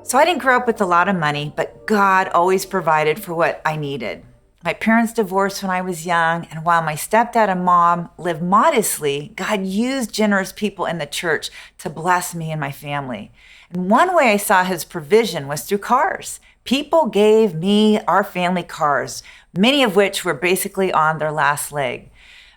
So I didn't grow up with a lot of money, but God always provided for what I needed. My parents divorced when I was young, and while my stepdad and mom lived modestly, God used generous people in the church to bless me and my family. And one way I saw his provision was through cars. People gave me our family cars, many of which were basically on their last leg.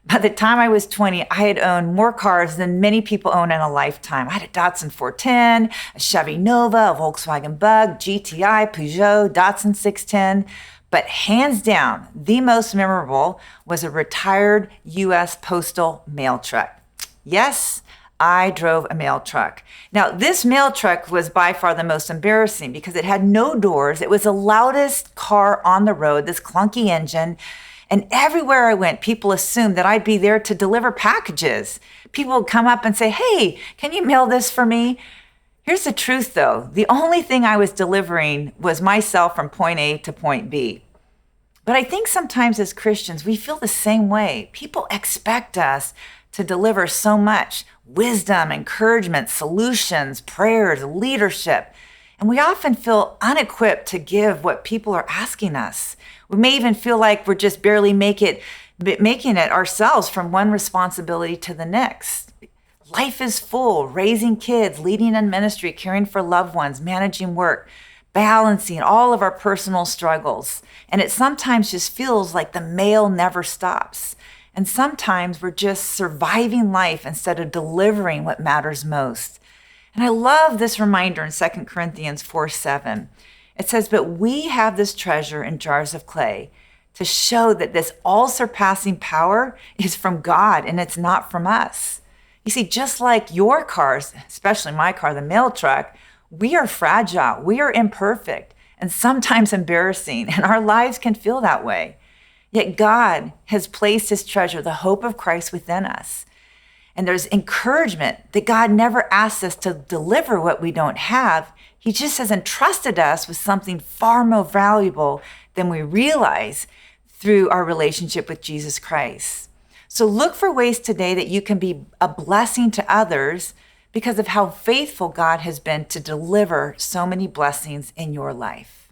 By the time I was 20, I had owned more cars than many people own in a lifetime. I had a Datsun 410, a Chevy Nova, a Volkswagen Bug, GTI, Peugeot, Datsun 610. But hands down, the most memorable was a retired U.S. postal mail truck. Yes, I drove a mail truck. Now, this mail truck was by far the most embarrassing because it had no doors. It was the loudest car on the road, this clunky engine. And everywhere I went, people assumed that I'd be there to deliver packages. People would come up and say, "Hey, can you mail this for me?" Here's the truth, though. The only thing I was delivering was myself from point A to point B. But I think sometimes as Christians, we feel the same way. People expect us to deliver so much wisdom, encouragement, solutions, prayers, leadership. And we often feel unequipped to give what people are asking us. We may even feel like we're just barely making it ourselves from one responsibility to the next. Life is full, raising kids, leading in ministry, caring for loved ones, managing work, balancing all of our personal struggles. And it sometimes just feels like the mail never stops. And sometimes we're just surviving life instead of delivering what matters most. And I love this reminder in 2 Corinthians 4:7. It says, "But we have this treasure in jars of clay to show that this all-surpassing power is from God and it's not from us." You see, just like your cars, especially my car, the mail truck, we are fragile, we are imperfect, and sometimes embarrassing, and our lives can feel that way. Yet God has placed his treasure, the hope of Christ, within us. And there's encouragement that God never asks us to deliver what we don't have. He just has entrusted us with something far more valuable than we realize through our relationship with Jesus Christ. So look for ways today that you can be a blessing to others because of how faithful God has been to deliver so many blessings in your life.